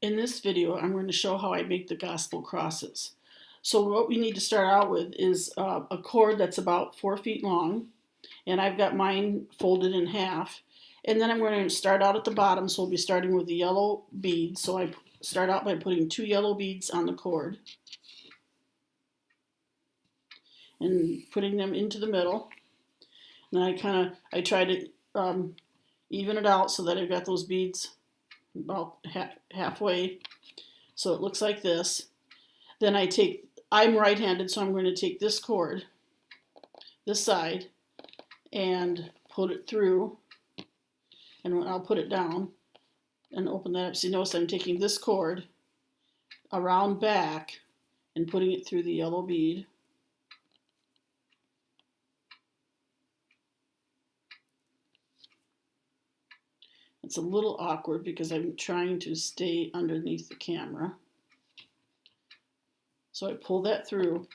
In this video, I'm going to show how I make the gospel crosses. So what we need to start out with is a cord that's about 4 feet long, and I've got mine folded in half. And then I'm going to start out at the bottom, so we'll be starting with the yellow beads. So I start out by putting 2 yellow beads on the cord and putting them into the middle. And then I try to even it out so that I've got those beads about halfway, so it looks like this. Then I'm right-handed, so I'm going to take this cord, this side, and put it through, and I'll put it down and open that up. So you notice I'm taking this cord around back and putting it through the yellow bead. It's a little awkward because I'm trying to stay underneath the camera. So I pull that through,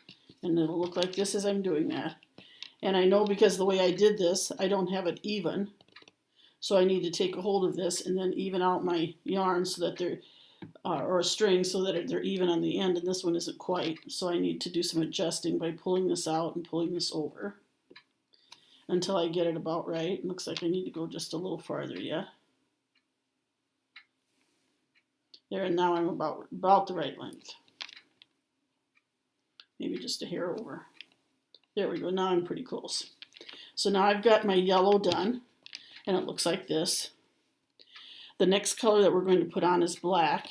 and it'll look like this as I'm doing that. And I know because the way I did this, I don't have it even. So I need to take a hold of this and then even out my yarn so that they're, or a string so that they're even on the end, and this one isn't quite. So I need to do some adjusting by pulling this out and pulling this over until I get it about right. It looks like I need to go just a little farther yet. There, and now I'm about the right length. Maybe just a hair over. There we go, now I'm pretty close. So now I've got my yellow done, and it looks like this. The next color that we're going to put on is black.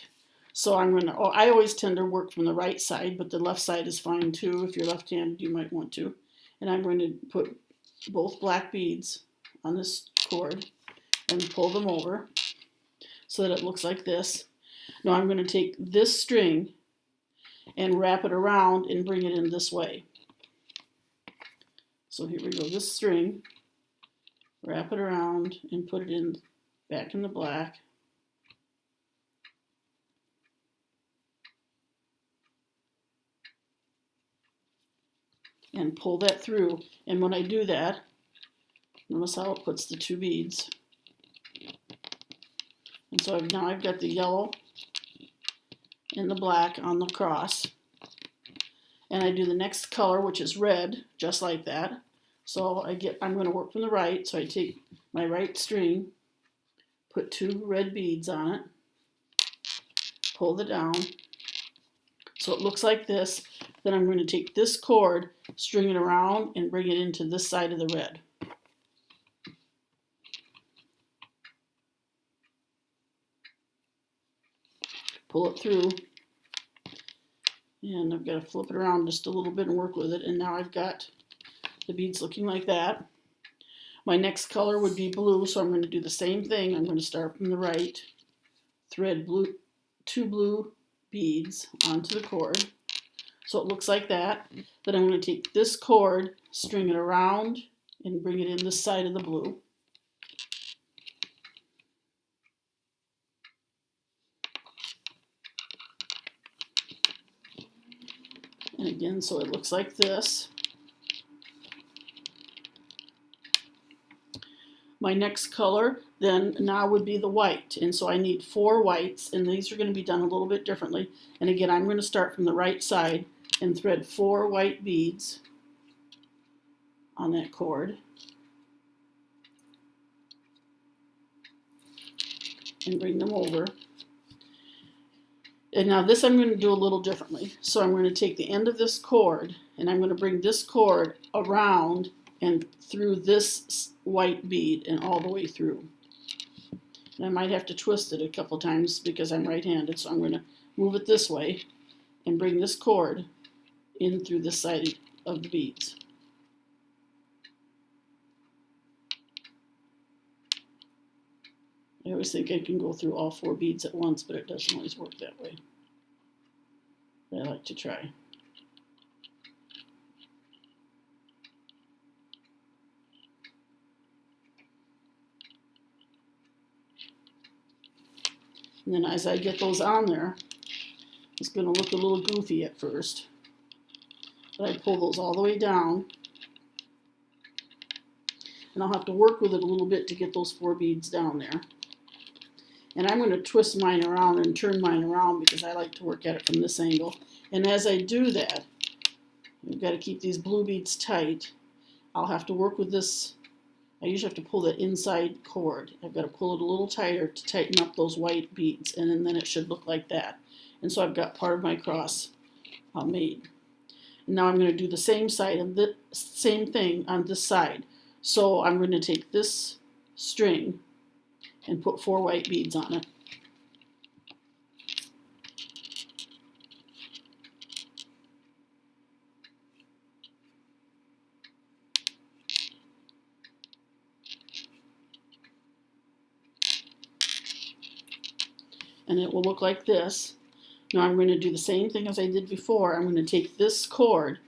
So I always tend to work from the right side, but the left side is fine too. If you're left-handed, you might want to. And I'm going to put both black beads on this cord and pull them over so that it looks like this. Now I'm going to take this string and wrap it around and bring it in this way. So here we go, this string, wrap it around and put it in back in the black. And pull that through. And when I do that, notice how it puts the 2 beads. And so now I've got the yellow and the black on the cross, and I do the next color, which is red, just like that. So I'm going to work from the right, so I take my right string, put 2 red beads on it, pull it down so it looks like this. Then I'm going to take this cord, string it around, and bring it into this side of the red. Pull it through, and I've got to flip it around just a little bit and work with it, and now I've got the beads looking like that. My next color would be blue, so I'm going to do the same thing. I'm going to start from the right, thread 2 blue beads onto the cord so it looks like that. Then I'm going to take this cord, string it around, and bring it in this side of the blue. And again, so it looks like this. My next color then now would be the white. And so I need 4 whites, and these are going to be done a little bit differently. And again, I'm going to start from the right side and thread 4 white beads on that cord. And bring them over. And now this I'm going to do a little differently. So I'm going to take the end of this cord, and I'm going to bring this cord around and through this white bead and all the way through. And I might have to twist it a couple times because I'm right-handed, so I'm going to move it this way and bring this cord in through this side of the beads. I always think I can go through all 4 beads at once, but it doesn't always work that way. But I like to try. And then as I get those on there, it's going to look a little goofy at first. But I pull those all the way down. And I'll have to work with it a little bit to get those 4 beads down there. And I'm going to twist mine around and turn mine around because I like to work at it from this angle. And as I do that, you've got to keep these blue beads tight. I'll have to work with this. I usually have to pull the inside cord. I've got to pull it a little tighter to tighten up those white beads, and then it should look like that. And so I've got part of my cross made. And now I'm going to do the same side and the same thing on this side. So I'm going to take this string and put 4 white beads on it. And it will look like this. Now I'm going to do the same thing as I did before. I'm going to take this cord,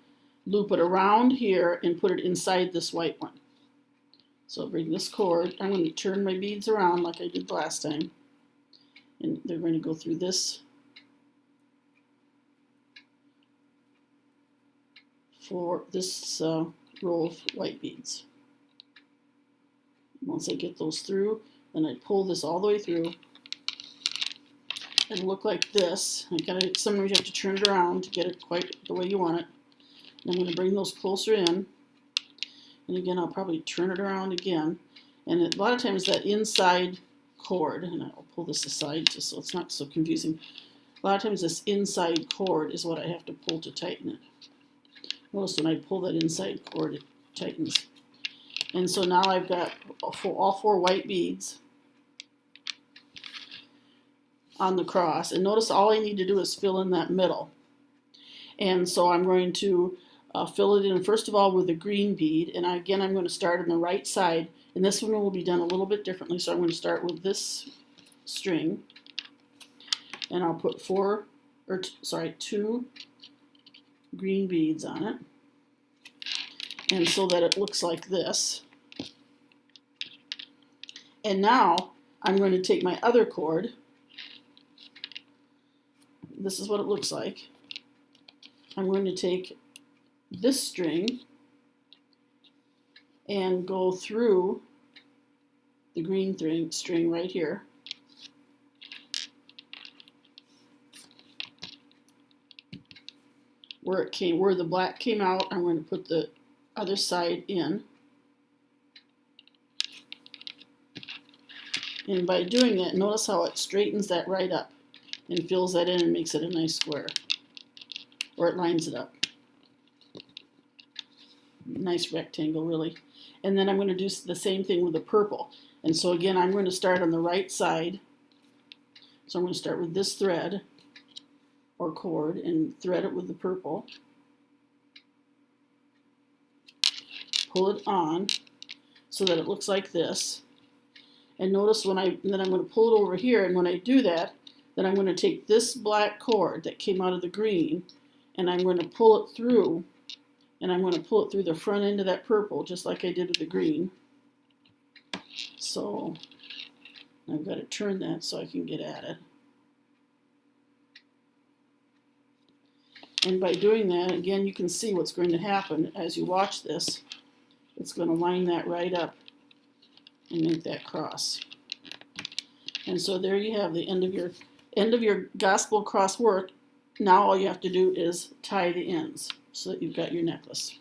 loop it around here, and put it inside this white one. So bring this cord, I'm going to turn my beads around like I did last time. And they're going to go through this for this row of white beads. Once I get those through, then I pull this all the way through. It'll look like this. Sometimes you have to turn it around to get it quite the way you want it. And I'm going to bring those closer in. And again, I'll probably turn it around again. And a lot of times that inside cord, and I'll pull this aside just so it's not so confusing. A lot of times this inside cord is what I have to pull to tighten it. Notice when I pull that inside cord, it tightens. And so now I've got all 4 white beads on the cross, and notice all I need to do is fill in that middle. And so I'm going to fill it in first of all with a green bead, and again I'm going to start on the right side, and this one will be done a little bit differently. So I'm going to start with this string, and I'll put 2 green beads on it, and so that it looks like this. And now I'm going to take my other cord. This is what it looks like. I'm going to take this string and go through the green string right here. Where the black came out, I'm going to put the other side in. And by doing that, notice how it straightens that right up and fills that in and makes it a nice square, or it lines it up. Nice rectangle, really. And then I'm going to do the same thing with the purple. And so again, I'm going to start on the right side. So I'm going to start with this thread or cord and thread it with the purple. Pull it on so that it looks like this. And notice then I'm going to pull it over here, and when I do that, then I'm going to take this black cord that came out of the green, and I'm going to pull it through, and I'm going to pull it through the front end of that purple, just like I did with the green. So I've got to turn that so I can get at it. And by doing that, again, you can see what's going to happen as you watch this. It's going to line that right up and make that cross. And so there you have the end of your gospel cross work. Now all you have to do is tie the ends so that you've got your necklace.